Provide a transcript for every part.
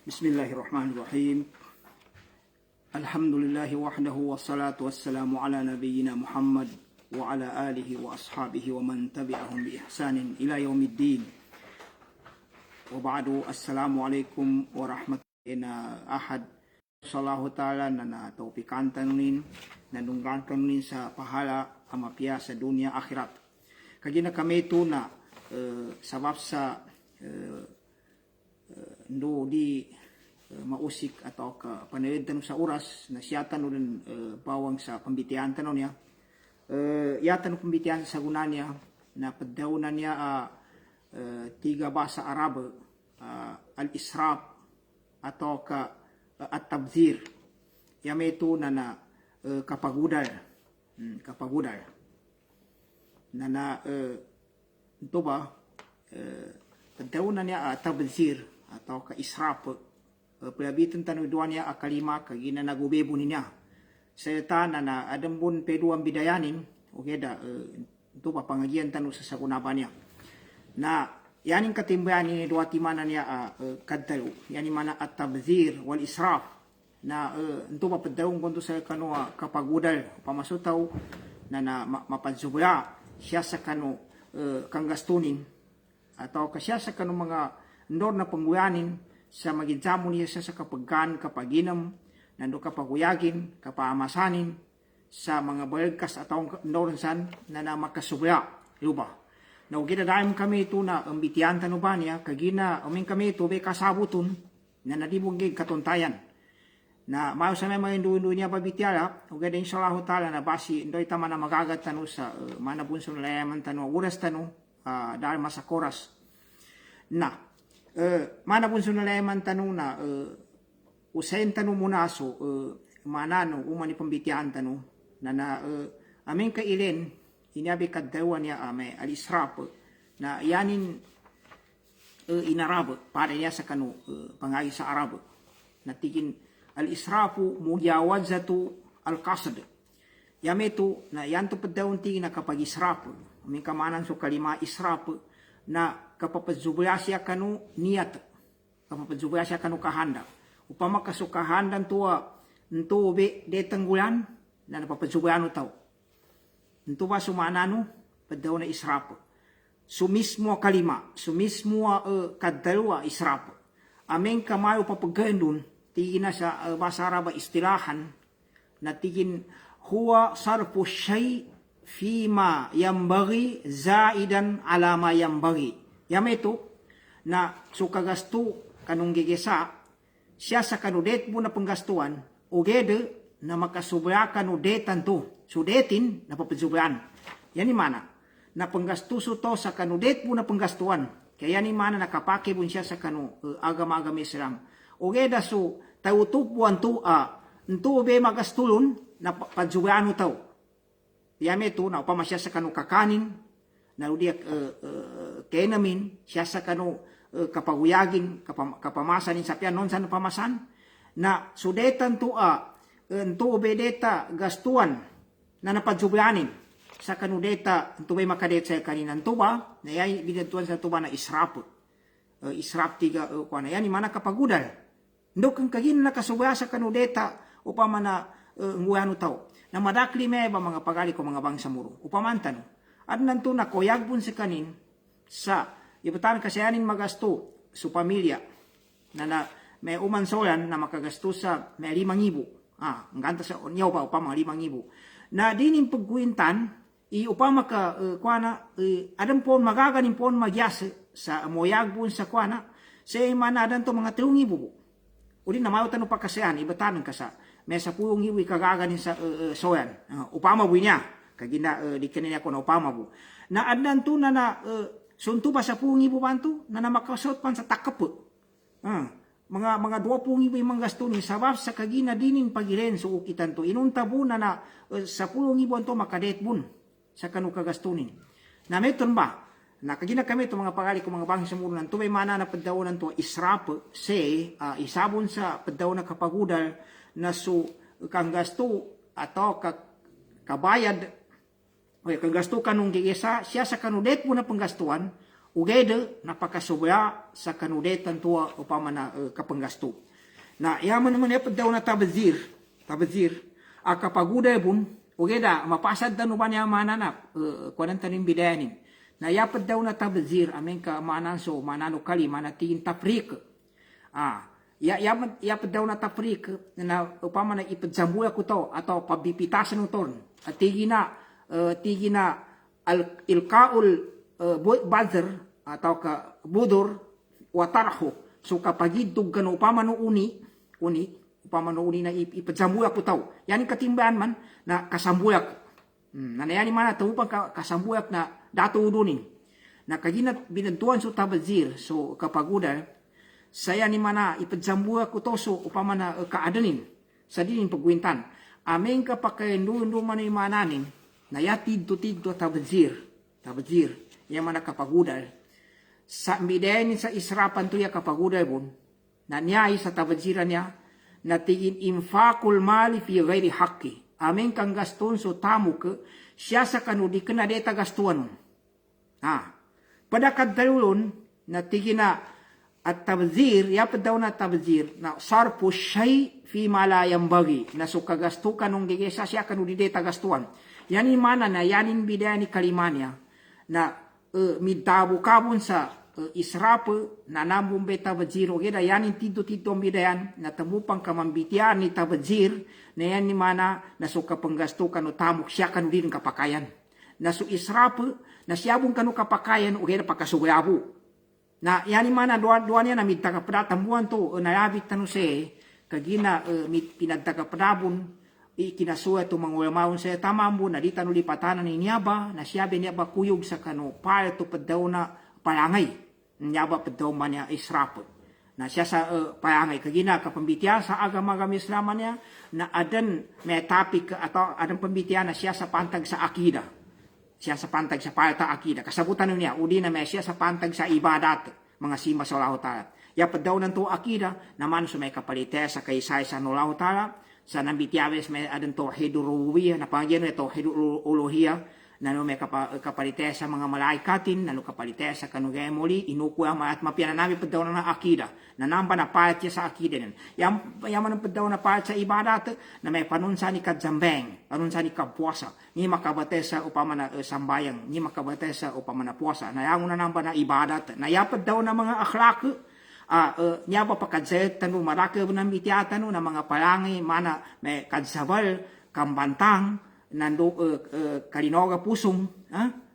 Bismillahirrahmanirrahim. Alhamdulillahi wahdahu wassalatu wassalamu ala nabiyyina Muhammad wa ala alihi wa ashabihi wa man tabi'ahum bi ihsanin ila yaumiddin. Wa ba'du, assalamu alaikum warahmatullahi ahad. Sallahu ta'ala na taufikan tanunin, nanunggan tanunin sa pahala amapia sa dunia akhirat. Kagina kami ito na sabab sa ndo di mausik atau ka panayad tanong sa oras na siya tanong rin bawang sa pambitian tanong niya. Yatan pambitian sa guna niya na padaw na niya tiga bahasa Arab, al-israf atau ka at-tabzir. Yame ito na kapagudal. Kapagudal. Ito ba padaw na niya tabzir atau ka israf. Pelabitan tanong doa niya kalima kagina nagubebo niya. Serta na adambun peduang bidayanin, okay da, ito pa pangagian tanong sa sakunapa niya. Na yaning katimbayan ni doa timana niya kadalo, yaning mana at-tabzir wal israf. Na ito pa padawang konto sa kano kapagudal, pamasutaw na mapadsubla siya sa kano kang gastunin atau kasya sa kano mga ndor na pangguyanin sa maginjamo niya sa kapagkan, kapaginam, nando kapaguyagin, kapaamasanin sa mga balkas atau ndoransan na makasubya, luba. Na ginadaim kami ito na ambitian tanuba niya, kagina uming kami ito be kasabutun na nadibugig katuntayan. Na mayo sa may mga indu niya babitiala, o gada inshallah ta'ala na basi ndoy tama na magagat tanu sa manabunso na layaman tanu, uras tanu, dahil masakoras. Na, mana pun sunalayaman tanong na usain tanong muna so manano umani pambitian tanong na aming kailin inabi kadawan niya may al-israf na yanin inarab para niya sa kanu pangagi sa Arab na tigin al-israfu mujawazatu al-qasd yameto na yanto padawon tigin na kapag israf aming kamanan so kalima israf na kapapadzubaya siya kanu niat, kapapadzubaya siya kanu kahanda. Upama kasukahandan tuwa nto be detanggulan na napapadzubaya no tao. Nto ba sumanano padaw na israp. Sumismo kalima, sumismo kadalwa israp. Ameng kamayo papagandun tigin na sa bahasa Arab istilahan na tigin huwa sarfu shay fima yambagi zaidan alama yambagi. Yame ito na sukagasto kanong gigisa siya sa kanudet mo na panggastuan o gede na makasubya kanudetan to. Sudetin na papadsubayan. Yan ni mana na panggastuso to sa kanudet mo na panggastuan. Kaya ni mana nakapake mo siya sa kanu agama-agama Islam. O gede so tautupuan to nto be magastulon na padsubayano to. Yame ito na upama siya sa kanu kakanin na udiak kenamin siya sa kano kapaguyagin kapamasanin sa pian non sa pamasan na sudetan to nto obedeta gastuan na napadsubayanin sa kanudeta nto bay makadet sa kaninan to ba na yay bidatuan sa to ba na israp tiga kuana yan mana kapagudal ndo kang kagin nakasubaya sa kanudeta upama na nguyano tao na madakli may ba mga pagali ko mga bangsa muro upamantan at nanto na koyag pun sa kanin sa ibatan kasyanin magasto su pamilya na may umansoyan na makagasto sa may 5,000 ang ganta sa onyaw pa upama 5,000 na dining pagkuintan upama ka kuana adam pon magaganin pon magyas sa moyag pun sa kuana sa imanadan to mga 3,000 uli na mayo tanong pakasyan ibatan ka sa may 10,000 kagaganin sa soyan upama buwi niya kagina di kanina ko na upama po. Na adnan to na sunto ba sa pungi po banto na namakasot pan sa takap po. Mga 20,000 yung mga gasto ni sabab sa kagina dinin pagilen so ukitan to. Inunta po na 10,000 to makadet bun sa kanu kagastunin. Na meton ba? Na kagina kami to mga pagali ko mga bangsa muro nan to may mana na padawonan to israp say isabon sa padaw na kapagudal na so kang gasto atau kabayad o kang gasto kanong gigisa siya sa kanudet mo na panggastuan ugeda napakasobra sa kanudetan tua upama na kapanggasto. Na yaman naman daw na tabazir, akapaguday bun, ugeda mapasad tanu ba niya mananap, kuwan tanim bidayanin. Na yapad daw na tabazir, amin ka mananso, manano kali, manatingin taprik. Yapad daw na taprik, na upama na ipadsambuya ko to, atau pabipitasan mo to, at tigi na ilkaul bazar, atau ka budur, watarho, so kapag idog ka no, upama no uni na ipadsambuya ko to. Yan katimbahan man, na kasambuyak. Nanayani mana tawupang kasambuyak na dato udunin. Na kaginat binantuan so tabazir, so kapaguda, saya ni mana ipadsambuyak ko to, so upama na kaadanin, sa dinin pagwintan. Aming kapakaindu man yung mananin, na yatid to tabazir, yung mana kapaguda. Sa midayanin sa israpan to ya kapaguda bun, na niyay sa tabaziran niya, na tigin infakul mali fi ghairi haqqi. Amin kang gaston so tamu ke siya sa kanu di kena deta gastuan. Pada kadalulun na tigina at tabzir ya padaw na tabzir na sarfu shay fi mala yambagi na so kagasto kanong gigesa siya kanu di deta gastuan. Yani mana na yanin bidaya ni kalimanya na midabu kabun sa isrape na nambung beta tabzir ogeda yanin tito bidayan na tamupang kamambitian ni tabzir na yan ni mana na so kapanggasto kanu tamuk siya kanu din kapakayan. Na so isrape na siyabong kanu kapakayan ogeda pakasugabu. Na yan ni mana doan niya na mitaka tambuan to nayabit tanu se kagina pinagtagapradabon ikinasuwa to mangulamaon sa tamambo na di tanu lipatanan ni niyaba na siyabe niyaba kuyog sa kanu para to padaw na palangay. Niyaba padaw man niya isrape. Na siya sa payangay kagina kapambitiya sa agama-agama Islaman niya na adan may topic atau adan pambitiya na siya sa pantag sa akida. Siya sa pantag sa palta akida. Kasabutan niya, udi na may siya sa pantag sa ibadat, mga sima sa Allah Ta'ala. Yapad daw ng to akida, naman sa may kapalite sa kaysay sa Allah Ta'ala, sa nambitiyawes may adan tawhidur rububiyah, na pangyano ito tawhidur uluhiyah, nano may kapalite sa mga malaikatin, nano kapalite sa kanugay muli, inukuha at mapiana namin padaw na akida, na namba na pahat siya sa akida. Yaman ang padaw na pahat sa ibadat, na may panunsa ni kadzambeng, panunsa ni kapuasa, ni makabate sa upama na sambayang, ni makabate sa upama na puasa, na yangon na namba na ibadat, na yapad daw na mga akhlak, niya pa pakadzet, tanu marake ng mitiyatan, na mga palangi, mana may kadzabal, kambantang, nando kalinoga pusong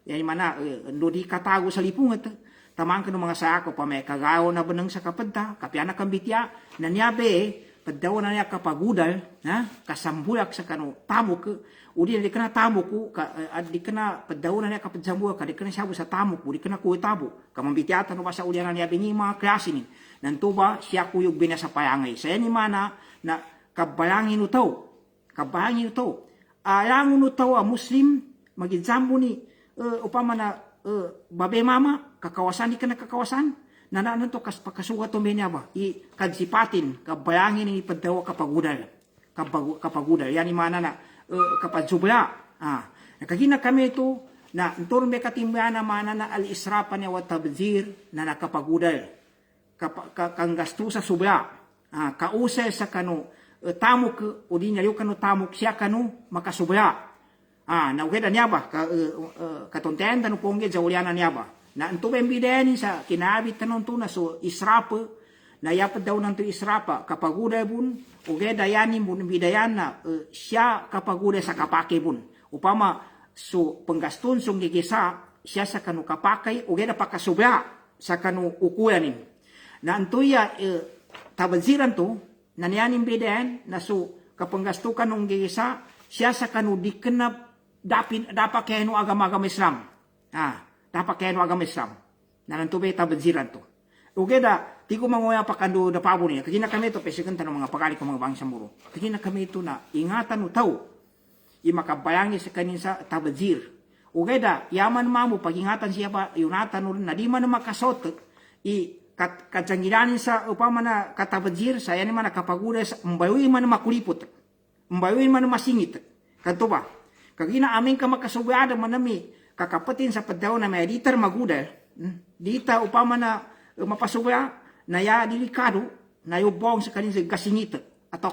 yan mana ndo di katago sa lipungat tamang kano mga sako pa may kagaw na banang sa kapadta kapiana kambitya na niyabe padaw na niya kapagudal kasambulak sa kano tamok udi di kana tamok di kana padaw na niya kapadzambulak di kana sabu sa tamok di kana kuy tabo kamambitya tano ba sa udi na niya bingi mga klase ni nanto ba siya kuyog bina sa payangay sa ni mana na kabalangin utaw alang tawa Muslim magizambo ni upama na babe mama kakawasan di ka na kakawasan nananan to pakasuga to menya ba kadsipatin kabayangin ni padawa kapagudal yani mana na kapadzubla nakagina kami ito na turun may katimbana mana na al-israpan ya watabzir na nakapagudal kang gasto sa subla kause sa kano tamuk udi nyayo kanu tamuk siya kanu makasubla na ugeda niya ba katonten tanu pongge jauliana niya ba na anto bembideni sa kinabit tanon to na so israpa na yapad daw nanto israpa kapaguda bun ugeda yani bun bidayan na siya kapaguda sa kapake bun upama so penggaston sung gigisa siya sa kanu kapakay ugeda pakasubla sa kanu ukuyanin na anto ya tabaziran to nanyanin bidayan na so kapanggastukan ng gigisa siya sa kanu di kena dapat kayano agama Islam dapat kayano agama Islam na nantubay tabadziran to ugeda di ko manguya pa kando na pabo niya kagina kami to pesikan tanong mga pagalik ko mga bangsa muro kagina kami to na ingatan utaw makabayangi sa kanin sa tabadzir ugeda yaman mamu pagingatan siya pa yunatan na di man makasot katsangiranin sa upama na katabadzir saya ni mana kapaguda mbayuin man makulipot mbayuin man masingit kanto ba kagina amin ka makasugada manami kakapatin sa padaw na may editor maguda Dita upama na mapasubaya na ya delikado na yubong sa kanin sa gasingit atau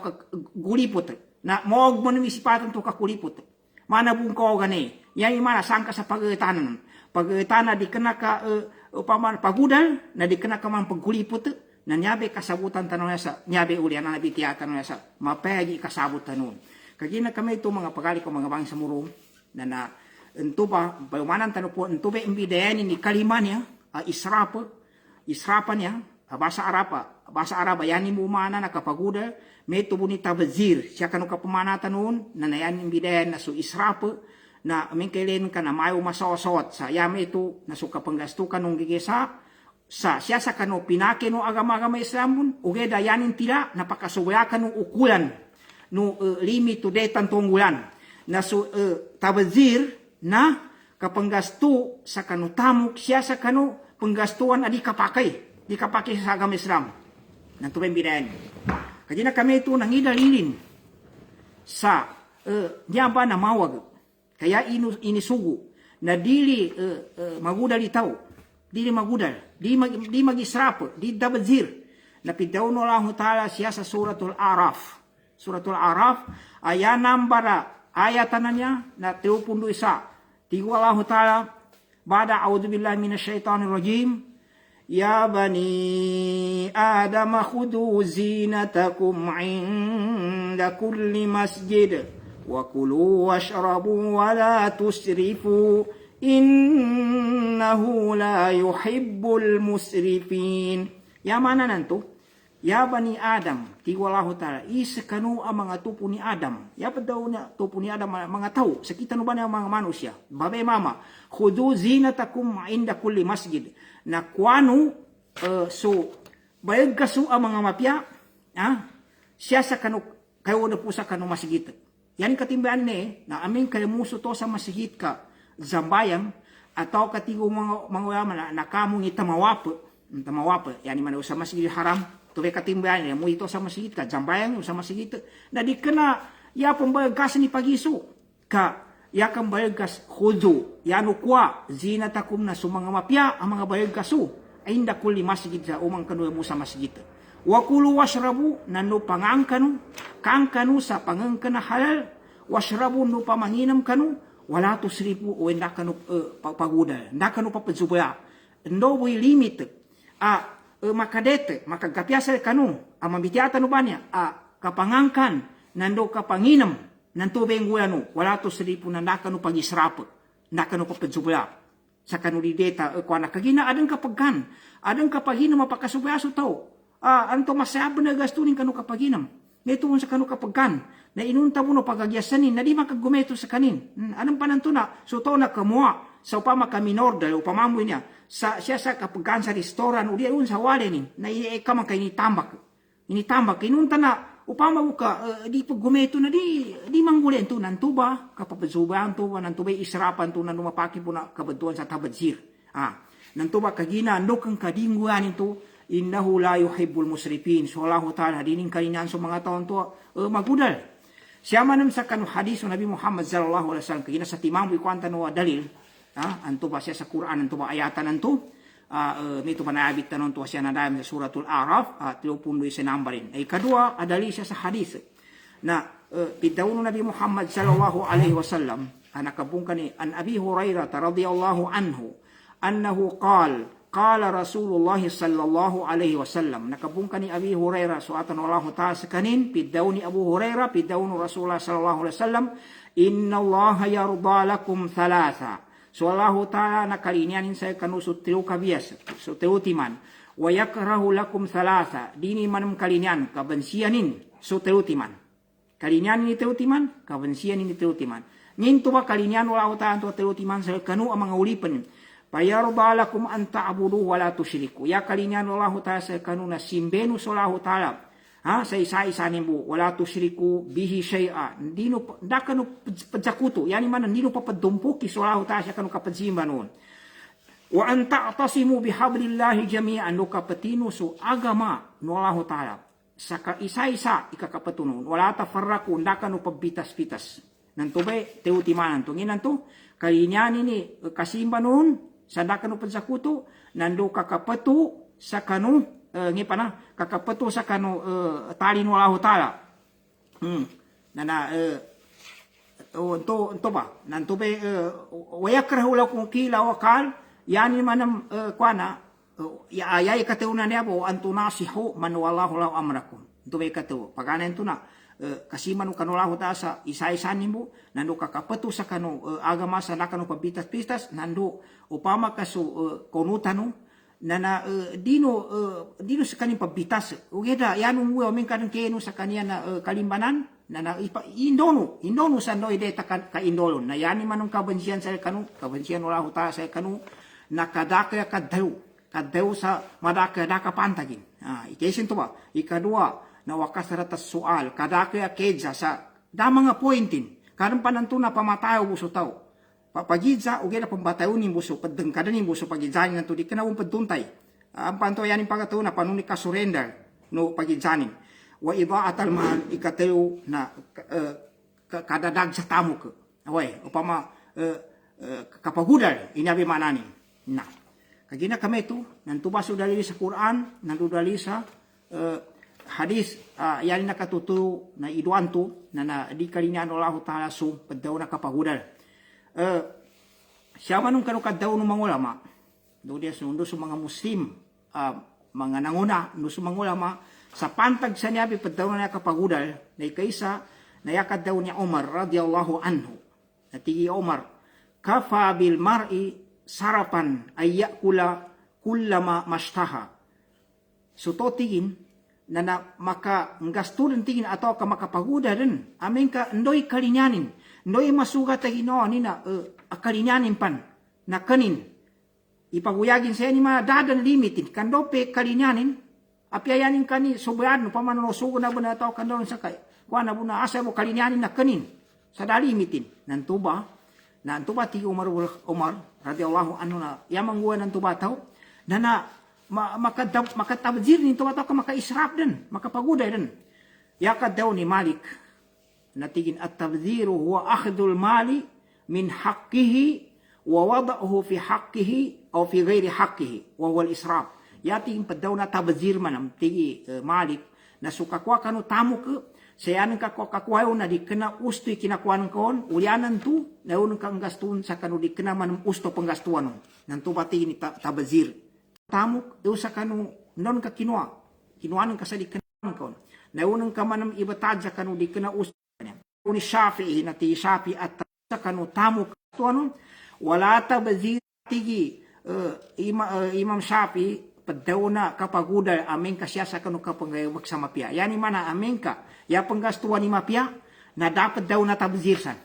gulipot na moog mo nang isipatan to kakulipot. Mana bungkaw gani. Yan yung mana sangka sa pag-etanan. Pag-etanan di kena ka upama pagudal na di kena ka man paggulipot na nyabe kasabutan tanong sa nyabe uli na nabitiyatan na sa mapegi kasabutan nun. Kagina kami ito mga pagali ko mga bang sa murong na ento ba bayumanan tanong po ento ba imbidayan ni kalimanya israpan niya bahasa Arab yan mo mana nakapaguda may tubuni tabazir siya kanu kapamanatan nun na nayan imbidayan na so israp na aming kailan ka na mayo masosot sa yame ito na so kapanggastukan nung gigisa sa siya sa kanu pinake no agama-agama Islamun uge dayanin tila napakasuwayakan nung ukulan no limit to detan tunggulan na so tabazir na kapanggasto sa kanu tamuk siya sa kanu penggastuan adi kapakay sa agama Islam ng tubay bidayan kaya na kami ito nangidalilin sa niyaba na mawag kaya inisugo na dili magudal itaw dili magudal di mag-israp di dabazir na pidaw no Allah Ta'ala siya sa suratul Araf ayan nambara ayatan niya na 31 tigo Allah Ta'ala bada a'udzubillahi minasyaitonir rajim ya bani adam khudhu zinatakum 'inda kulli masjid wa kulu washrabu wa la tusrifu innahu la yuhibbul musrifin. Ya mana nanto? Ya bani Adam, tigo Allah Ta'ala, isa kanu ang mga tupo ni Adam. Ya pa daw na tupo ni Adam, mga tao, sa kita no ba na mga manusia, babay mama, khudu zinatakum inda kulli masjid. Na kuano, so, bayag kaso ang mga mapya, siya sa kanu, kayo na po sa kanu masjid. Yan katimbayan ni, na aming kalimuso to sa masjid ka, zambayang, atau katigo mga yaman na kamong itamawap, yan man sa masjid haram, tuloy katimbayan niya mo ito sa masjid ka, jambayang sa masjid na di ka na ya pambayagkas ni pagiso ka ya kang bayagkas khudu yano kwa zinatakum na sumanga mapya ang mga bayagkaso ay inda kulli masjid sa umang kanu mo sa masjid wa kulu washrabu nano pangangkanu kangkanu sa pangangkana halal washrabu no pamanginam kanu wala tusrifu o inda kanu paguda inda kanu papadsubaya no way limit makadete, makagapiasa kanu, ang mabitiata no ba niya, kapangangkan, nando kapanginam, nanto bengguano, wala to silipo na nakano pag-israp, nakano papadsubaya, sa kanulideta, kwa nakagina, adang kapagkan, adang kapaginam, mapakasubayaso tao, anto masayab na gastunin kanu kapaginam, nito sa kanu kapagkan, na inunta mo no pagagyasanin, na di makagumeto sa kanin, anong pananto na, so to na kamuha, sa upama ka minor, dahil upamamoy niya, siya sa kapagkan sa restoran, uli ayun sa wale ni, na iika man kay initambak, inunta na, upama ka, di paggumeto na, di manggulen to, nantuba, kapapasubayan to, nantuba israpan to, nanumapaki po na kabaduan sa tabadzir, nantuba kagina, ando kang kadingguan ito, innahu la yuhibbul musrifin, so Allah Ta'ala, dining kalinyan sa mga taon to, magudal, siya manam sa kanu hadis ng Nabi Muhammad sallallahu alaihi wasallam, kagina sa timang ikwanta no dalil, anto ba siya sa Quran, anto ba ayatan nanto, ito ba naabit tanon to siya na dahil sa suratul Araf, 30 sa nambarin. Ay kadua, adali siya sa hadis, na pidaw ng Nabi Muhammad sallallahu alaihi wasallam, nakabungkan ni an Abi Hurairah radhiyallahu anhu, annahu qala Rasulullah sallallahu alaihi wasallam, nakabungkan ni Abi Hurairah, suatan Allah ta'ala sa kanin, pidaw ni Abu Hurairah, pidaw ni Rasulullah sallallahu alaihi wasallam, inna Allah yarda lakum thalatha, so Allah Ta'ala nakalinyanin sa kanu so teo kabias, so teo timan. Wa yakrahu lakum thalatha, dini manum kalinyan, kabansiyanin, so teo timan. Kalinyanin ni teo timan, kabansiyanin ni teo timan. Nginto ba kalinyan Allah Ta'ala to teo timan sa kanu ang mga ulipan. Payarba lakum an ta'budu wa la tusyriku. Ya kalinyan Allah Ta'ala sa kanu na simbenu so Allah Ta'ala. Sa isa-isa nimbo, wala tusyriku bihi syai'a. Ndino dakano padzakuto, yani man ndino papadumpuki so Allah Ta'ala kanu kapadsimba noon. Wa an ta'tasimu bihablillahi jami'an no kapatino so agama no Allah Ta'ala. Sa isa-isa ikakapatunon, wala tafarraku ndakano pagbitas-pitas. Nantubay teutimanan to nginan to kalinyan ni kasimba noon sa dakano padzakuto nandu kakapetu sa kanu kakapetu sa kanu tali no Allah taala nana to ba nanto be wayakrahu lakum qila wa qal yani manam kuana ya ayai kateuna ne abo antunasihu man wallahu lahu amrakum to be kateu pagana entuna kasiman kanu ta sa isa-isa nimbo nandu kakapetu sa kanu agama sa nakanu pabitas-pistas nandu upama kasu konutanu nana dino sa kanin pabitas ugeda yanu mo min kan kenu sa kaniya na kalimbanan nana indonu sa no ide ka indolon na yani manong kabansiyan sa kanu kabansiyan wala ta sa kanu nakadaka kadeu sa madaka pantagin ikesin to ba ikadua na wakas ratas soal kadaka kedza sa da mga pointin karon panantuna pamatayo buso tao papagidza ugeda pambatayo ni buso padengkada ni buso pagidzanin nanto di kenawon padtuntay ang panto yanin pagatuna panuni ka surrender no pagidzanin wa idaatal mal ikateo na kadadag sa tamu ke away upama kapagudal inabi manani na kagina kami tu nanto baso dali sa Quran nanto dali sa hadis yani nakatutu na iduanto na di kalinya Allah taala su padaw na kapagudal siya manung kanu kadaw no mga ulama do dia sundo sa mga muslim mga nanguna no sa mga ulama sa pantag sa niya padaw na kapagudal na kaysa na yakad daw ni Umar radhiyallahu anhu natigi Umar kafa bil mar'i sarapan ay yakula kullama mashtaha so to tigin na maka ngasturin tingin atau ka makapaguda rin amin ka ndoy kalinyanin ndoy masuga tagino ni na kalinyanin pan na kanin ipaguyagin sa ni mga dadan limitin kando pe kalinyanin apyayanin kani sobrad no pamano sugo na buna tao kando sa kay kuana buna asa mo kalinyanin na kanin sa dalimitin nantuba ti Umar radhiyallahu anhu na yamang guwa nantuba tao na makatabzir nito atau makaisrap din makapaguday din yakad daw ni Malik natigin at-tabziru huwa akhdul mali min haqqihi wa wada'uhu fi haqqihi aw fi ghairi haqqihi wa huwa al-israf yating padaw na tabzir manam tigi Malik na sukakwa kanu tamu ke sayan ka kakwayo na di kena usto kinakuan kon ulianan tu naun kang gastun sa kanu di kena manam usto penggastuan nantu bati ni tabzir tamuk dosa kanu non ka kinuan ka sa di kena kon naun ka manam ibatadja kanu di kena usto ni Shafi'i na ti Shafi'i at sa kanu tamuk tuano wala tabzir tigi Imam Shafi'i padaw na kapagudal amin ka siya sa kanu kapangayawag sa mapia. Yani mana amin ka, ya panggastuan ni mapia, na dapat daw na tabzir san.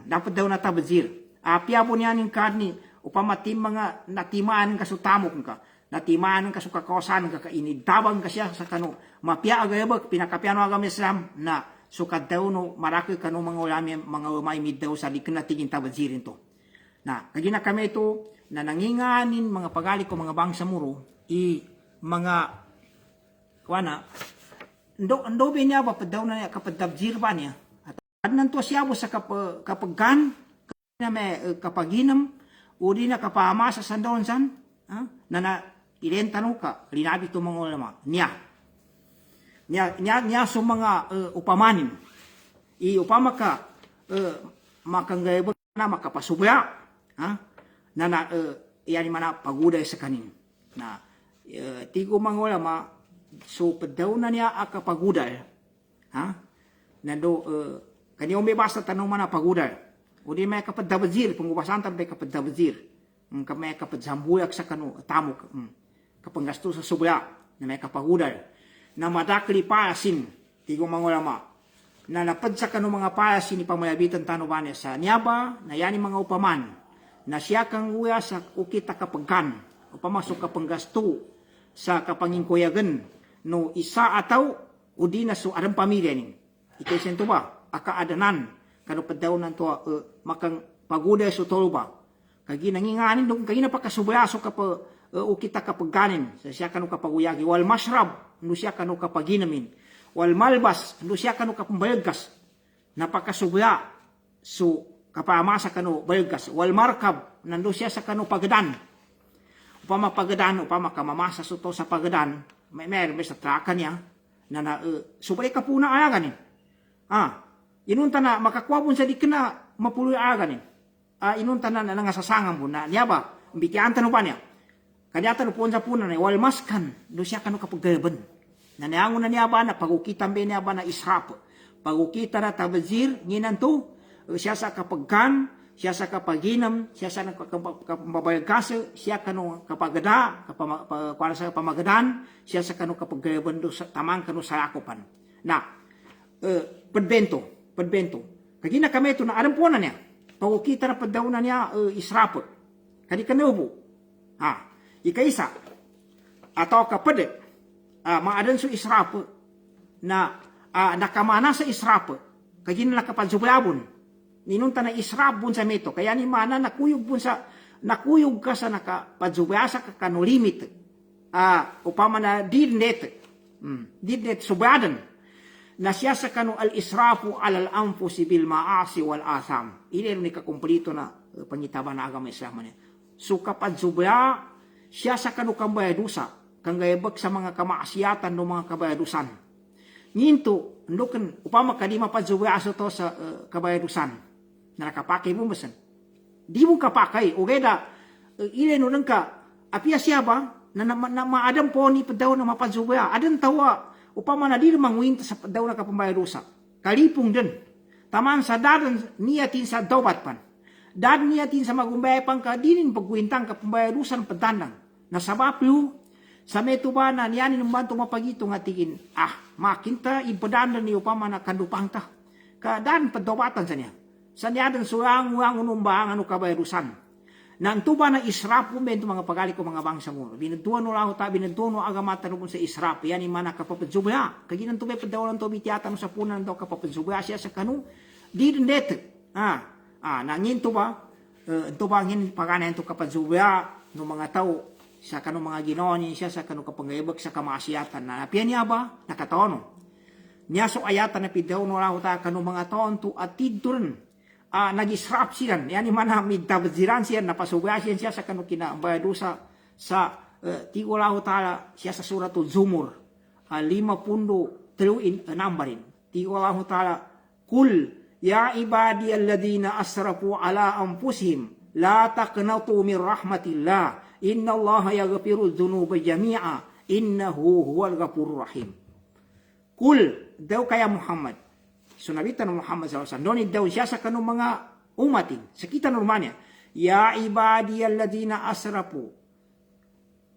Dapat daw na tabzir. Apia po niya ning karni, upamatim mga natimaan ka sutamok ka, natimaan ka sukakawasan ka kainidabang ka siya sa kanu. Mapia agayabag, pinakapiano agam Islam na sukat daw no maraki kanu mga umaymid daw sa di kanatigin tabzirin to. Na, kagina kami ito, na nanginganin mga pagali ko mga bangsa muro, mga kuana ndo niya ba padaw na niya kapadabjir ba niya at nanto siya sa kapaggan na may kapaginam o di na kapama sa sandon san na ilentano ka linabi to mga ulama niya sa mga upamanin upama ka makanggayabag na makapasubya na yani mana paguday sa kanin na tigo mga ulama so padaw na niya akapaguday na do kanyo may basta tanong mana paguday o di may kapadabazir pangubasan tayo kapadabazir may kapadzambuyak sa kanu tamok kapanggasto sa subya na may kapaguday na madakli payasin tigo mga ulama na napad sa kanu mga payasin ni pamayabitan tanubanya sa niyaba na yani mga upaman na siya kang uya sa ukita kapagkan o pamasok kapanggasto sa kapangingkuyagan no isa ataw o di na so arang pamilya ning ikaisen to ba akaadanan kano padaw nan to makang paguday so tolo ba kagi nanginganin dong kagi na pakasubayaso ka ukita kapagkanin sa siya kanu kapaguyagi wal mashrab no siya kanu kapaginamin wal malbas no siya kanu kapambayagkas napakasubaya so kapamasa kanu bayagkas wal markab nando siya sa kanu pagadan upama pagadan, upama kamamasa suto sa pagadan, may sa trakan niya, supaya ka puna aganin. Inunta na makakuha po sa di ka na mapuloy aganin. Inunta na nangasasangan po na niya ba, bitiyan tanong pa niya. Kanya tanong po sa puna na, walmaskan, do siya kano kapaggaban. Nanayangon na niya ba na pagukitan ba niya ba na israp. Pagukita na tabazir, nginanto, siya sa kapagkan, siya sa kapaginam, siya sa kapabayagkasa, siya kano kapagada, para sa pamagadan, siya sa kano kapaggaban do sa tamang kano sa akopan. Na, padbento. Kagina kami ito na alam po na niya. Pagukita na padaw na niya israp. Kadi kanubo. Ikaisa. Atau kapadet. Maadan so israp na nakamana sa israp. Kagina nakapadsubabon. Ninunta na israp bun sa meto. Kaya ni mana nakuyog ka sa nakapadsubasa ka kanulimit. Upama na didnet. Didnet subadan. Na siya sa kanu al-israfu alal anfusi bil maasi wal asam. Ini ni kakumplito na pangitaba na agama Islam niya. So kapag subya, siya sa kanu kambayadusa, kang gayabag sa mga kamaasiyatan ng mga kabayadusan. Nginto, ndukan, upama kadima pa subya aso to sa kabayadusan, na nakapakay mo masan. Di mo kapakay, o gaya ini nung ka, apia siya ba, na maadam po ni padaw na mapadsubya, adan tawa, upama na di manguinta sa daw na kapambayadusa. Kalipong din. Taman sa dadan niyatin sa dobat pan. Dadan niyatin sa magumbay pang ka, di rin pagkuintang kapambayadusan padandang. Nasabapyo, sa meto ba na niyanin ng banto mapagito nga tingin, makinta, ipadandan ni upama na kandupang ta. Kadan padobatan sa niya. Sa niyadan surang-urang unumbang ano kabayadusan. Nanto ba na israp mo bento mga pagali ko mga bangsa mo. Binuntuan no lang ta, binuntuan no agamata no sa israp. Yan yung mana kapapadsubya. Kaginan to may padawalan to bitiyatan no sa punan to kapapadsubya siya sa kanu. Di din det. Nangin to ba? Ito ba ngin paganan to kapadsubya no mga tao sa kanu mga ginoni siya sa kanu kapangayabag sa kamaasiyatan. Napian niya ba? Nakatono. Niya so ayatan na pidaw no lang ta kanu mga taon to atid rin. Nag-israp siyan. Yan yung mana midtabziran siyan, napasugya siya sa kanu kinabayadusa sa tigulahu ta'ala siya sa suratul Zumur 53 numberin. Tigulahu ta'ala, Kul ya ibadi alladhina asrafu ala anfusihim la taqnatu min rahmatillah inna allaha yaghfiru dhunuba jami'a innahu huwal ghafurur rahim. Kul daw kaya Muhammad sunabitan ng Muhammad SAW. Nonid daw siya sa kanong mga umating. Sa kita normanya. Ya ibadi alladhina asrafu.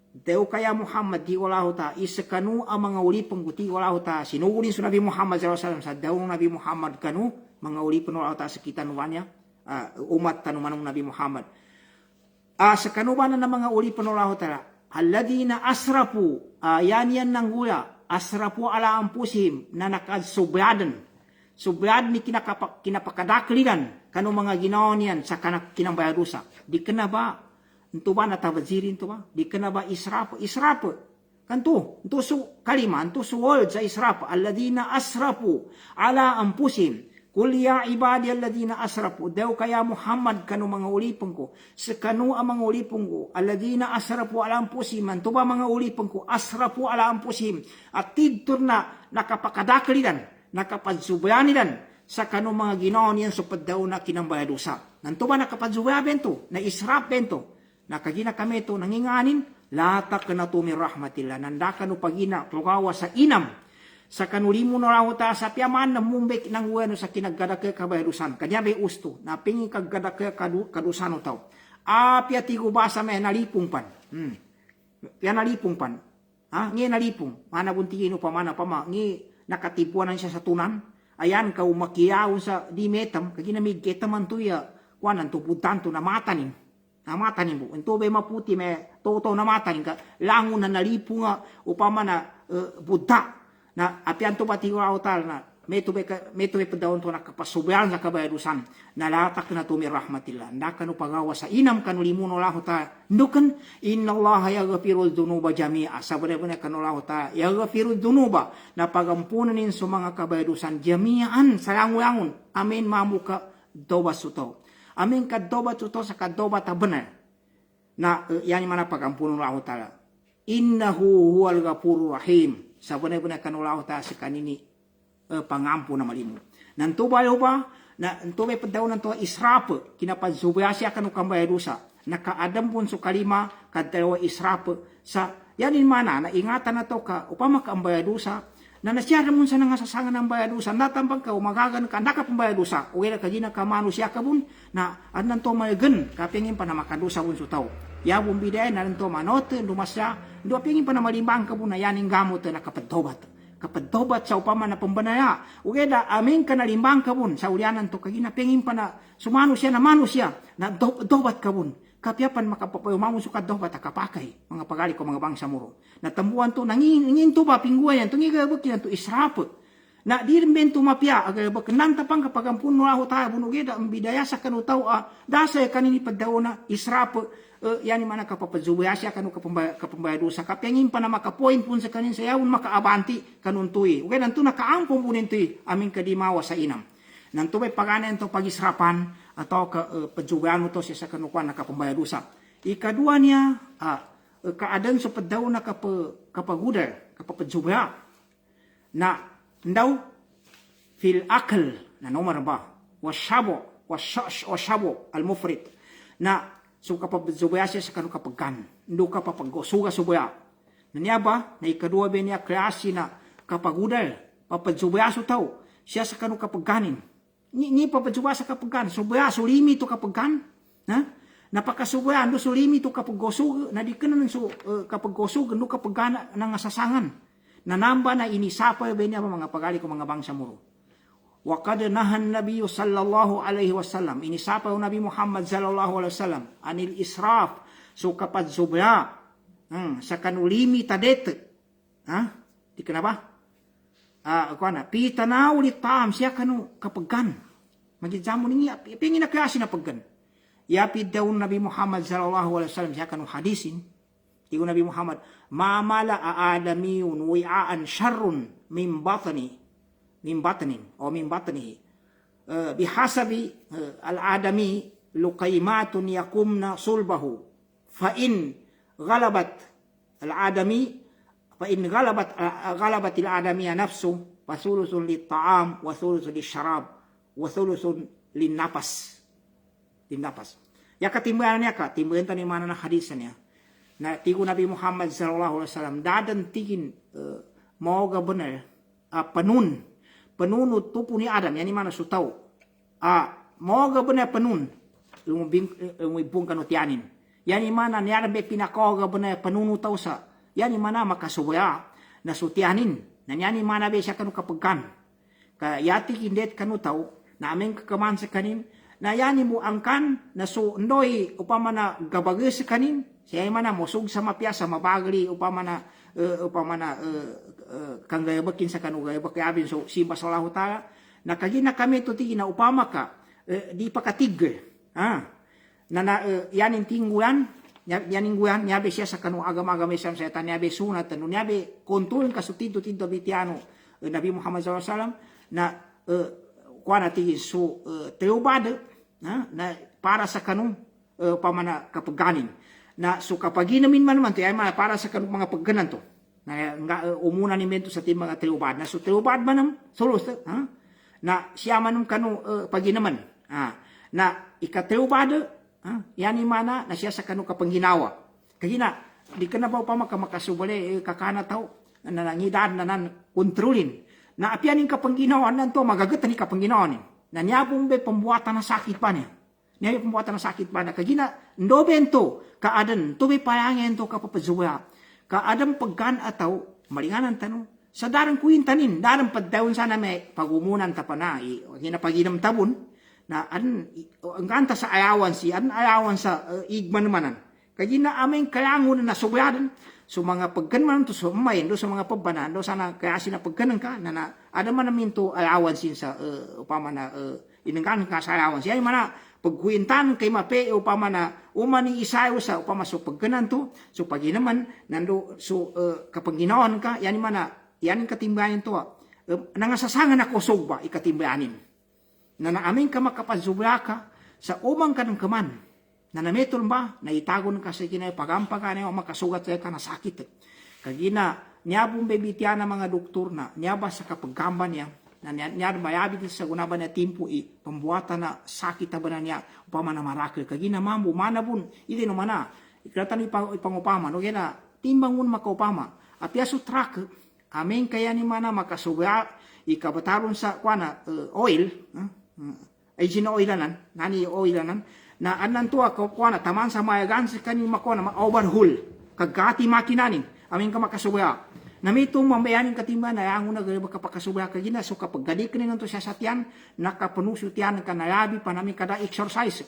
Daw kaya Muhammad di walahu ta. Isa kanu ang mga ulipong guti walahu ta. Sinugunin sa Nabi Muhammad SAW. Sa daw ng Nabi Muhammad kanu. Mga ulipong walahu ta sa kita normanya. Umat tanumanong Nabi Muhammad. Sa kanu ba na mga ulipong walahu ta. Alladhina asrafu. Yan ng gula. Asrafu ala ampusihim. Na nakasubladan. Sublad ni kinapakadakliran kano mga ginawa niyan sa kinambayadusa. Di ka na ba? Ito ba natabazirin ito ba? Di ka na ba israp? Israp. Kanto. Ito su kalima. Ito su word sa israp. Alladina asrapu ala ampusim. Kul ya ibadi alladina asrapu. Daw kaya Muhammad kano mga ulipong ko. Sa kano ang mga ulipong ko. Alladina asrapu ala ampusim. Ito ba mga ulipong ko? Asrapu ala ampusim. At tidtor na nakapakadakliran. Nakapadsubyanin sa kanong mga ginawa niyan sa padaw na kinambayadusa. Nanto ba nakapadsubya bento? Na israp bento? Nakagina kami ito nanginganin? Latak na tumi rahmatillah. Nanda ka no pagina, tukawa sa inam. Sa kanulimo na raho ta sa piyaman na mumbek ng uweno sa kinaggadakaya kabayadusan. Kanya may usto, napingin kaggadakaya kadusan o tao. Apya tigo ba sa may nalipong pan? Piya nalipong pan. Ngayon nalipong. Manabuntingin o pamana pama. Ngayon nakatipuanan siya sa tunan. Ayan, ka umakiyaw sa di metam. Kaginamig ketaman to ya. Kuanan to putan to namatanin. Namatanin mo. Ito ba maputi may toto namatanin ka. Lango na nalipo nga upama na buddha. Na apian to pati ko tal na meto be padawon to nakapasubayan sa kabayadusan. Nalatak na to mi rahmatillah. Nakano pagawa sa inam kanulimuno laho ta. Nukan innallaha yaghfirul dhunuba jami'a. Sabana kanu laho ta yaghfirul dhunuba na pagampunan nin sa mga kabayadusan jami'an sa langon. Amen mamuka doba suto. Amen ka doba suto sa kadoba ta benar. na yani mana pagampunong Allah Ta'ala. Innahu huwal ghafurur rahim. Sa benar-benar kan Allah Ta'ala sekanini pangampun na malimu. Nanto ba na nanto may padaw nanto israp kinapa zubayasi akan ukambay dosa. Nakaadam pun su kalima kadalawa israp sa yanin mana na ingatan na to ka upama ka ambay dosa na nasyara mun sa nangasasangan ng bayad dosa natambang ka umagagan ka naka pambayad dosa uwela ka gina ka manusia ka bun na adnan to mayagan kapingin pa na makadosa bun su tao ya bun biday na nanto manote dumasya do pingin pa na malimbang ka bun na yaning gamot na kapadtobat sa upama na pambanaya uwela amin ka na limbang ka bun sa ulianan to kagina pingin pa na sumanusia na manusia na dobat ka bun kapiapan makapapayo sukat doh bata kapakai mga pagali ko mga bangsa muro na tambuan to nangin to ba pingguan yan to ngigabak yan to israp na dirben to mapia agabak nanta pang kapagampun no aho ta bunuge da bidaya sa kanu tao dasa kanini paddaw na israp yani mana kapapazubaya kanu kapambaya dosa kapengin pa na makapoint pun sa kanin sayawon makaabanti kanun tuwi uge nanto nakaampong punin tuwi amin kadimawa sa inam nanto may paganen to pagisrapan atau penjugaan to siya sa kanukuan na kapambaya dosa. Ikadua niya, keadaan sa padaw na kapagudar, kapapajubaya, na ndaw fil akal, na nomor ba, wasyabo, al-mufrit, na so kapapajubaya siya sa kanukapagan, ndo kapapagsuga subaya. Na niya ba, na ikadua ba niya klase na kapagudar, papajubaya so tao, siya sa kanukapaganin, ni papajuba sa kapagkan subaya sulimi to kapagkan ha napakasubaya ando sulimi to kapagosug na di kanan so kapagosug ando kapagana nang asasangan nanamba na inisapa ba niya mga pagali ko mga bangsa muro wa qad nahan nabiyyu sallallahu alaihi wasallam inisapa nabi Muhammad sallallahu alaihi wasallam anil israf so kapadzubaya sa kanulimi tadet ha di kenapa kuana pitanaw ulit taam siya kanu kapaggan magijamo ningi pingin na klase na paggan yapid daw Nabi Muhammad sallallahu alaihi wasallam siya kanu hadisin tigo Nabi Muhammad mamala aadamiyun wi'aan syarrun min batnin bihasabi al-adami luqaymatun yakumna sulbahu fa in ghalabat al-adami فإن غلبت الآدمية نفسه فثلث للطعام وثلث للشراب وثلث للنفس ya katimbangan niya timbangan tani mana na hadisannya na tigo Nabi Muhammad sallallahu alaihi wasallam dadan tigin mau ga benar penun tupu ni Adam yani mana su tau mau ga benar penun lumibung kanu tianin yani mana ni Adam be pinako ga benar penunu tau sa yani mana makasubaya na sutianin na yani mana be siya kanu kapagkan ka yati kindet kanu tau na aming kakaman sa kanin na yani mo angkan na so ndoy upama na gabage sa kanin siya mana mosug sa mapya sa mabagli upama na kang gayabakin sa kanu gayabak abin so simba sallahu taala na kagina kami to tigina upama ka di pakatig na yanin tingguan yaningguan niabe siya sa kanu agama-agama Islam sa tan niabe sunat tanu niabe kontrol ka sutinto bitiano Nabi Muhammad sallallahu alaihi wasallam na kuana ti so teubad na para sa kanu pamana kapaganin na so kapaginamin man to ay para sa kanu mga pagganan to na nga umuna ni mento sa tim mga teubad na so teubad manam solos na siya manum kanu paginaman na ikateubad yani mana na siya sa kanu kapangginawa kagina di ka na ba pa makasubale kakana tao na nangidad na nan kontrolin na apianin kapangginawa nan to magagat ni kapangginawa na niyabong be pembuatan na sakit pa niya pembuatan na sakit pa na kagina ndo bento kaadan to be payangen to kapapazuwa kaadam pagkan ataw malinganan tanu sa darang kuintanin darang paddawon sana may pagumunan tapana hinapaginam tabon na ang ganta sa ayawan sa igman manan kaya na aming kalangon na subayadan so mga pagganman to so mayin do sa mga pagbanan do sana kaya sina pagganan ka na ada man namin to ayawan sin sa upama na inangkan ka sa ayawan siya mana pagkuintan kay mape upama na umani isayo sa upama so pagganan to so paginaman nando so kapag ginawan ka yani mana yani katimbayan to nangasasangan ako sugba ikatimbayanin na naamin ka makapazubla ka sa umang kanang kaman Na nametol ba, na itagon ka sa kinay pagampagan o makasugat sa ka na sakit. Kagina, niya bumbebitian na mga doktor na, niya ba sa kapagkamba niya, na niya bayabit sa gunaba na timpo pambuatan na sakit ba na niya, upama na marakil. Kagina mambu, manabun, ili no mana, ikratan ipangupama, no gina, timbangun makaupama. At yaso trak, amen kaya ni mana makasuga, ikabatalon sa kuana, oil, ay oilanan, nani oilanan, na anan to ako kuana taman sa mayagan sa kanin makona overhaul kagati makinanin amin ka makasuga na mitong mamayanin katimba na ang una gaba kapakasuga kagina so kapag gadik ni nanto siya satyan nakapanusyo tiyan ka nayabi pa namin kada exercise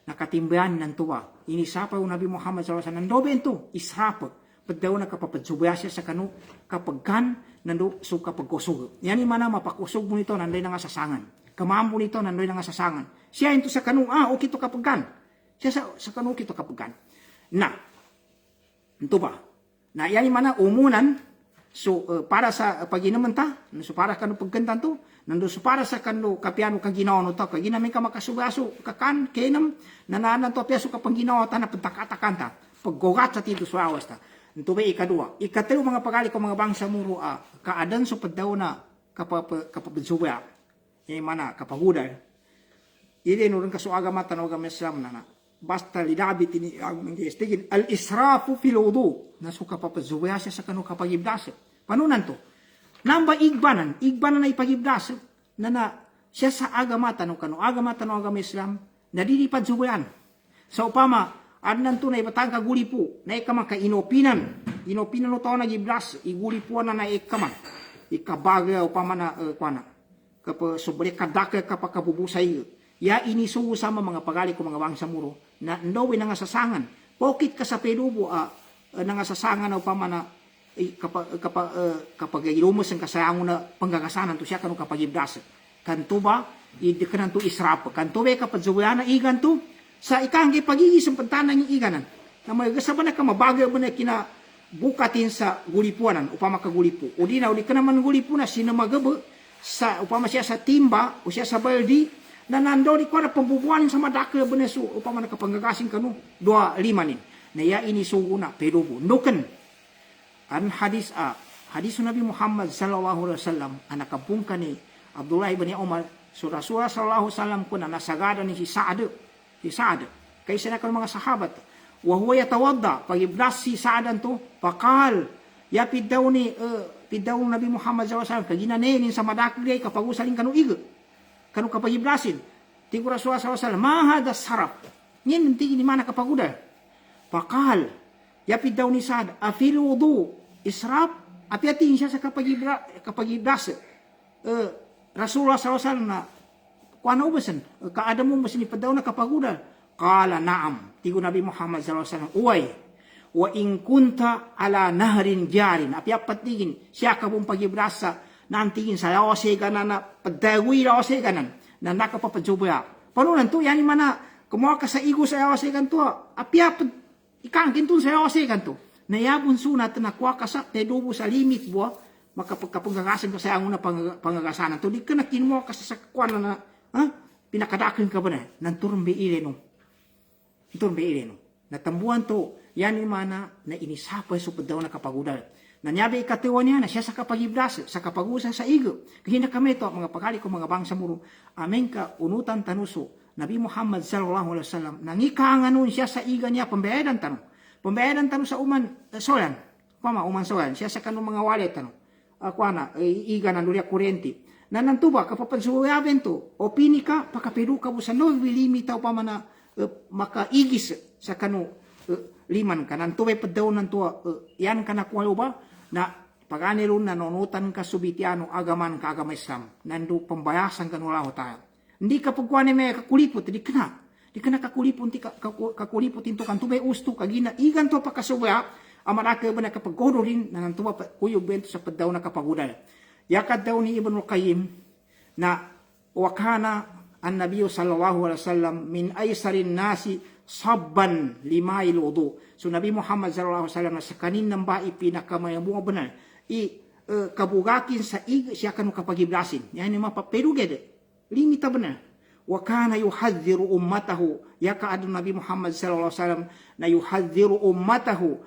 nakatimbayan nanto ba ini sapa Nabi Muhammad sallallahu alaihi wasallam nandoben to israp padaw na kapapadsuga siya sa kanu kapagkan nando so kapag kusog yani mana mapakusog mo nito nanday na nga sasangan kamambo nito nandoy na nga sasangan. Siya ito sa kanong, okay to kapagkan. Siya sa kanong kito kapagkan. Na, ito ba? Na yan man na umunan, so para sa pag-inaman ta, so para kanong pagkantan to, nando so para sa kanong kapiano kaginawa no to, kaginamin ka makasugaso, kakan, kenam, nananan to, piaso kapag ginawa ta, na pagtakatakan ta, paggogat sa tito sa awas ta. Ito ba ikadua? Ikatilo mga pagali ko mga bangsa muro, kaadan so pagdaw na kapapagsuba, yung mana kapaguday ili no rin kasuaga matanaw agama Islam na basta lidabit ini ang mangyestigin al israfu fil wudu na suka papazuya siya sa kanu kapagibdas panunan to namba igbanan na ipagibdas na siya sa agama tanong kanu agama Islam na didipad zubayan sa upama adnan to na ibatang kagulipo na ikamang kainopinan no to na gibdas igulipuan na ikaman ikabaga upama na kuana kapa sobre kadaka kapa kabubusay ya inisugo sama mga pagali ko mga bangsa muro na ndawi nga sasangan pokit ka sa pelubo nga sasangan o pamana kapag ilumos ang kasayangon na panggagasanan to siya kanu kapag ibdas kanto ba idikanan to israp kanto be kapag zuwayana igan to sa ikangge pagigis ang pantanan ng iganan na may gasaba na ka mabaga ba na kina bukatin sa gulipuanan upama kagulipo o di ka naman gulipo na sinamagaba sa upama siya sa timba o siya sa baldi na nando di ko na pambubuanin sa madaka benesu upama nakapanggagasin kanu 2-5 nin na ya ini sugo na pero nuken an hadis Nabi Muhammad sallallahu alaihi wasallam anakabungka ni Abdullah ibn Umar so Rasulullah sallallahu alaihi wasallam kuna nasagada ni si Sa'd kaysa na mga sahabat wa huwa yatawadda pagiblas si Sa'dan to pakal yapid daw ni pidaw Nabi Muhammad SAW kaginanenin sa madakgay kapag usaling kanu iga kanu kapag iblasin tingko Rasulullah SAW mahada sarap ngayon tingin ni mana kapag uda pakal yapid daw ni Sa'd afil wudu israp apiatin siya sa kapag iblas Rasulullah SAW na kuano basan kaada mo basan ipadaw na kapag uda kala naam tingko Nabi Muhammad SAW uway wa in kunta ala nahrin jarin api apat tingin siya ka pong pagibrasa nantingin sa laose ganan na padagwi laose ganan na nakapapadjubya panunan to yani mana kumuha ka sa igo sa laose ganto api apat ikang kintun sa laose ganto na yabun sunat na kuha ka sa tedubo sa limit buwa makapagkapagagasan ka sa ang una pangagasanan to di ka na kinuha ka sa kwan na pinakadakin ka ba na nanturumbe ileno natambuan to yan ni mana na inisapay so daw na kapagudal. Nanyabi ikatiwa niya na siya sa kapagibdas, sa kapagusa sa igo. Kaya kami ito, mga pagkali ko mga bangsa muro, amen ka unutan tanuso, Nabi Muhammad sallallahu alaihi wasallam, nangikangan nun siya sa iga niya, pambayadan tanong. Pambayadan tanong sa uman soyan. Uman soyan, siya sa kanong mga walet tanong. Iga na nulia kurente. Na nantuba, kapapagsuyaben to, opini ka, pakapiru ka busa, no, wilimita o pamana makaigis sa kanong liman ka nantuway padaw nantuwa yan ka nakuha ba na paganilun na nonutan ka subitiano agaman ka agama Islam nandu pambayasan ka nulaho tayo hindi ka pagkuha ni may kakulipot di ka na kakulipot into kan tubay usto kagina igan to pakasubaya amaraka ba na kapagkodo rin na nantuwa kuyog bento sa padaw na kapagudal yakad daw ni Ibn Qayyim na wakana an Nabiyo sallallahu alaihi wasallam min aysarin nasi sabban limail wudu. So Nabi Muhammad sallallahu alaihi wasallam sa kanin ng bai pinakamayabunga benar. Kabugakin sa siya kanu kapagiblasin. Yan ni mapa perugede. Limita benar. wa kana yuhadziru ummatahu ya kaadun Nabi Muhammad sallallahu alaihi wasallam na yuhadziru ummatahu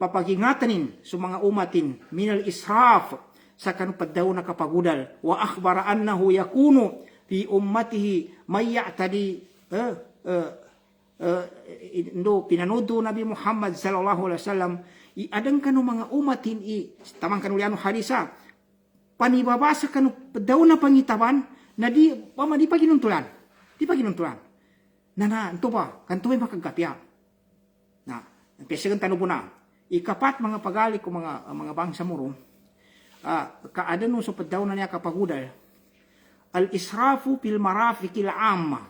papagingatanin sa mga umatin minal israf sa kanu paddaw na kapagudal wa akhbara annahu yakunu fi ummatihi may ya'tadi pinanudo Nabi Muhammad sallallahu alaihi wasallam adang kanu mga umatin tamang kanuliano hadisa panibabasa kanu paddaw na pangitawan na di paginuntulan. Di paginuntulan. Na ito ba? Kanto may makagkapya. Na, ang pesagan tanong po na, ikapat mga pagali ko mga bangsa muro, kaadano sa padaw na niya kapagudal, al-israfu pil marafikil amma,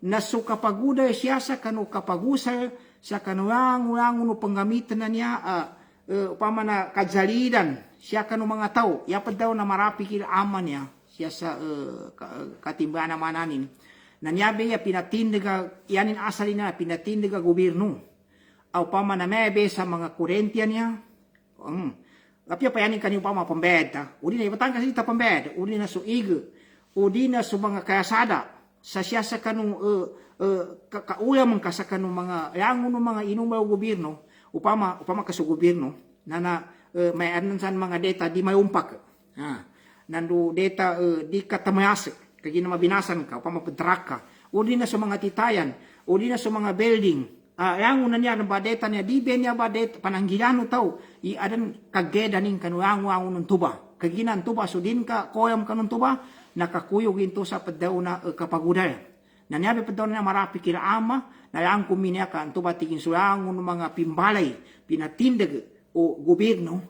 na so kapagudal siya sa kanu kapagusal, sa kanulang no panggamitan na niya, upama na kajalidan, siya kanu mga tao, yapad daw na marafikil amma niya, siya sa katimbahan naman nanin. Nanyabe ya pinatindiga, yanin asalin na pinatindiga gobyerno. Aw pa manamebe sa mga kurentya niya. Kapya pa yanin kanyo pa mga pambeda. Udi na ibatang kasi ita pambeda. Udi na so ig. Udi na so mga kayasada. Sa siya sa kanong kaulam ka sa kanong mga yangon ng mga inumaw gobyerno. Upama kaso gobyerno. Na may anansan mga data di may umpak. Nando data di katamayas kaya na mabinasan ka upang mapadrak ka o di na sa mga titayan o di na sa mga building yang una niya ng data niya di ba niya ba data pananggilano tao adan kagedaning kanuang ng tuba kaginan tuba so din ka koyam kanong tuba nakakuyog into sa padaw na kapagudal nanyabi padaw na marapi kila ama na yang kuminya ka ang tuba tigin sulang ng mga pimbalay pinatindag o gobyerno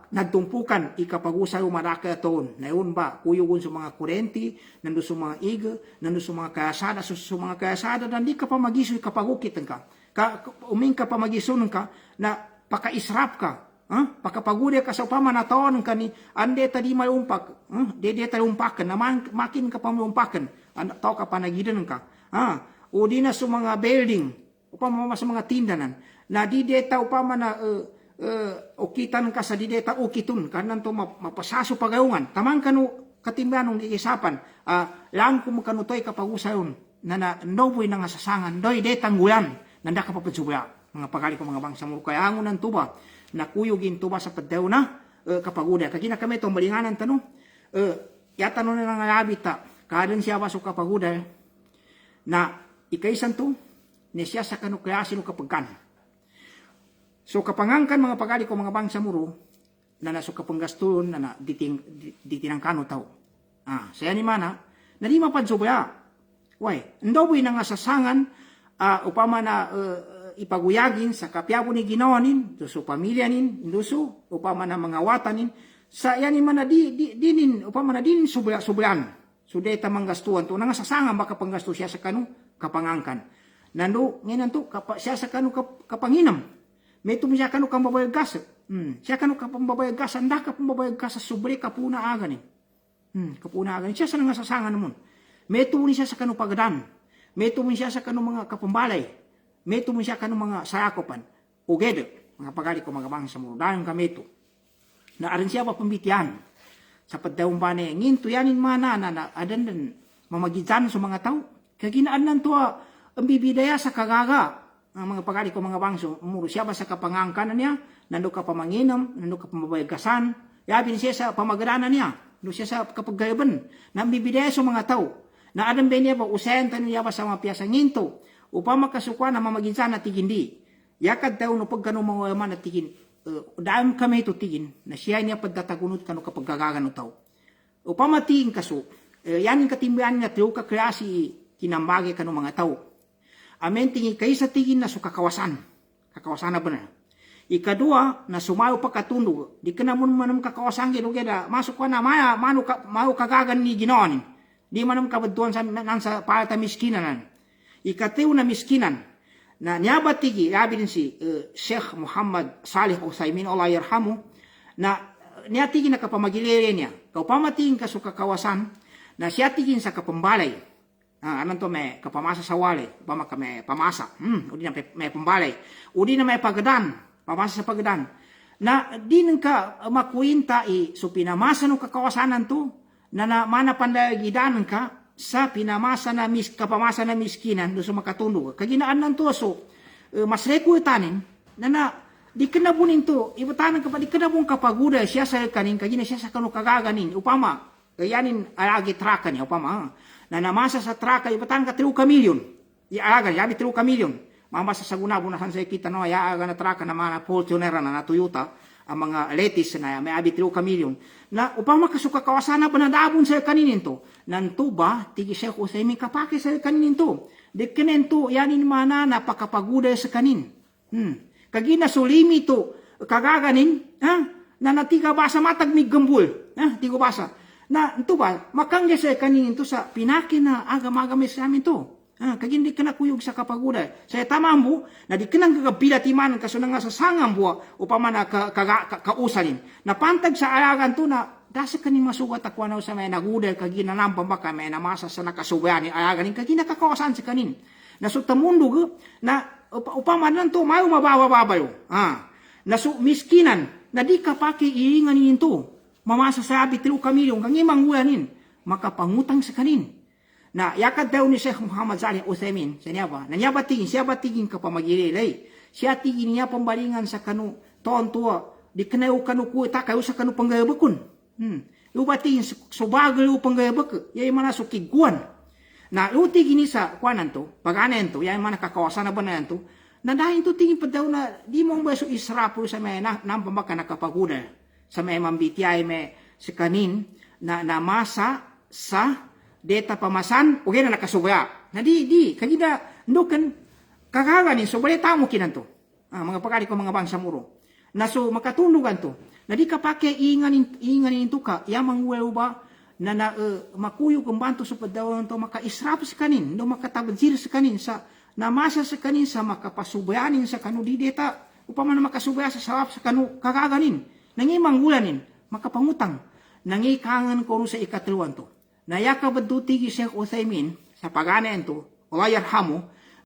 nagtumpukan ikapag-usay umaraka toon. Nayon ba, kuyugon sa mga kurenti, nando sa mga iga, nando sa mga kayasada, sa mga kayasada, na di ka pa magiso ikapagukitan ka. Uming ka pa magisun ka, na pakaisrap ka. Pakapagude ka sa upama na taon ka ni, ande tadi may umpak, dede tayo umpakan, na makin ka pa may umpakan, tao ka pa nagidan ka. O di na sa mga building, upama sa mga tindanan, na di deta upama na, ukitan ka sa dideta ukitun kanan to mapasaso pagayungan tamang kanu katimbanong iisapan lang kung kanutoy kapag-usayon na noboy na nga sasangan doy detang guyan nanda ka papadsubya mga pagali ko mga bangsa mo kaya angon ng tuba na kuyugin tuba sa paddaw na kapaguda kagina kami itong malinganan tanong yata no na nga labita kadan siya baso kapaguda na ikaisan to ni siya sa kanu kaya sino kapagkan. So kapangangkan mga pagali ko mga bangsa muro na naso kapanggaston na ditinang kano tao. Saya ni mana na di mapadsubya. Why? Ndoboy na nga sasangan upama na ipaguyagin sa kapyabo ni ginawanin, so pamilya nin, induso, upama na mga watanin, sa yan ni mana dinin, upama na dinin subyan. So deta manggastuan to, nga sasangan baka panggasto siya sa kanu kapangangkan. Nando, ngayon to, siya sa kanu kapanginam. May tumisya ka no kang babayag gas. Siya ka no kang babayag gas. Anda ka pang babayag gas sa sobre kapuna agan eh. Kapuna agan. Siya sa nga sasangan naman. May tumin siya sa kanu pagadan. May tumin siya sa kanu mga kapambalay. May tumin siya kanu mga sayakopan. Ugede. Mga pagali ko mga bangsa mo. Dahil kami ito. Na arin siya pa pambitian. Sa padawang ba na ngin to yanin mana na adan mamagitan sa mga tao. Kaya ginaan to ang bibidaya sa kagaga. Ang mga pagali ko mga bangso, muro siya ba sa kapangangkanan niya, nando ka pamanginom, nando ka pamabayagasan, yabi siya sa pamagaranan niya, nando siya sa kapaggayaban, nambibidaya sa mga tao, na adam ba niya ba, usayan niya ba sa mga piyasa nginto, upang makasukwa na mamaginsan na tigindi, yakad daw no pagkano mga yaman na tigin, daan kami ito tigin, na siya niya pagdatagunot kano kapag gagano tao. Upang matigin kaso, yan yung katimbayan niya, tiyo kakrasi kinambagi kano mga tao. Amen tingin kayo sa tigin na so kakawasan na ba na. Ikadua na sumayo pa katundo, di ka naman manam kakawasan gino kaya masuk ka na mano kagagan ni ginoon. Di manam kabaduan sa palata miskinan. Ikatiw na miskinan na niyabat tigi, yabi din si Sheikh Muhammad Salih Uthaymin Allah yarhamu na niya tigin na kapamagilere niya. Kau pamatingin ka so kakawasan na siya tigin sa kapambalay. Anan to may kapamasa sa wali, upama ka may pamasa, udi na may pambalay, udi na may pagadan, pamasa sa pagadan, na di nang ka makuinta so pinamasa no kakawasanan to, na mana pandagidanan ka, sa pinamasa na kapamasa na miskinan do sa makatulog. Kaginaan nan to so mas rekwitanin na di kinabunin to ibutanan kapag di kinabung kapaguda siya sa kanin kagina siya sa kanu kagaganin upama kayanin agi traka niya upama na namasa sa traka ibutanan ka 3 milyon iaga yabi 3 milyon mamasa sa gunabunahan sa kita no iaga na traka na mga Fortuner na Toyota ang mga letis na may abi 3 milyon na upama kasuka kawasana panadabon sa kaninin to nanto ba tigi siya ko sa imi kapake sa kaninin to di kinento yanin mana napakapaguda sa kanin kagina sulimi to kagaganin na natiga basa matag mig gambul tigo basa na ito ba makangge sa kanin to sa pinakin na agam-agam sa amin to kagin di kana kuyog sa kapaguda sa tamambu na di kanang gagapila timan kaso nga sa sangam buwa upama na kausalin na pantag sa alagan to na dasa kanin masugat akwanaw sa may nagudel kagina nampam baka may namasa sa nakasubayani alaganin kagina kakawasan sa kanin na so tamundo na upama nan to mayo mabababayo nasu miskinan na di ka paki iinganin to mamasa sa abi 3 milyon kang imang ulanin makapangutang sa kanin na yakad daw ni Sheikh Muhammad Salih Uthaymin sa niya ba na niya batingin siya batingin ka pa magililay siya tigin niya pambalingan sa kanu tontua di kanayo kanu kuita kayo sa kanu panggayabakun batingin subagal panggayabak yay mana sukiguan na tigin ni sa kwanan to paganen to yay mana kakawasan na banan to na dahil to tingin pa daw na di mo beso israpo sa may nampambaka nakapaguda sa may mambitiyay may si kanin na namasa sa data pamasan o na nakasubaya na di kagida ndukan kagaganin so bali tamo kinanto mga pagari ko mga bangsa muro na so makatulugan to na di kapake inganin to ka yamang uwelo ba na makuyo kung banto sa padawan to makaisrap sa kanin no makatabadsir sa kanin sa namasa sa kanin sa makapasubayanin sa kanu di data upama na makasubaya sa sarap sa kanu kagaganin nangimang ulanin makapangutang nangikangan ko sa ikatluwan to na yakabad tigi Sheikh Uthaymin sa paganen to Allah yarhamu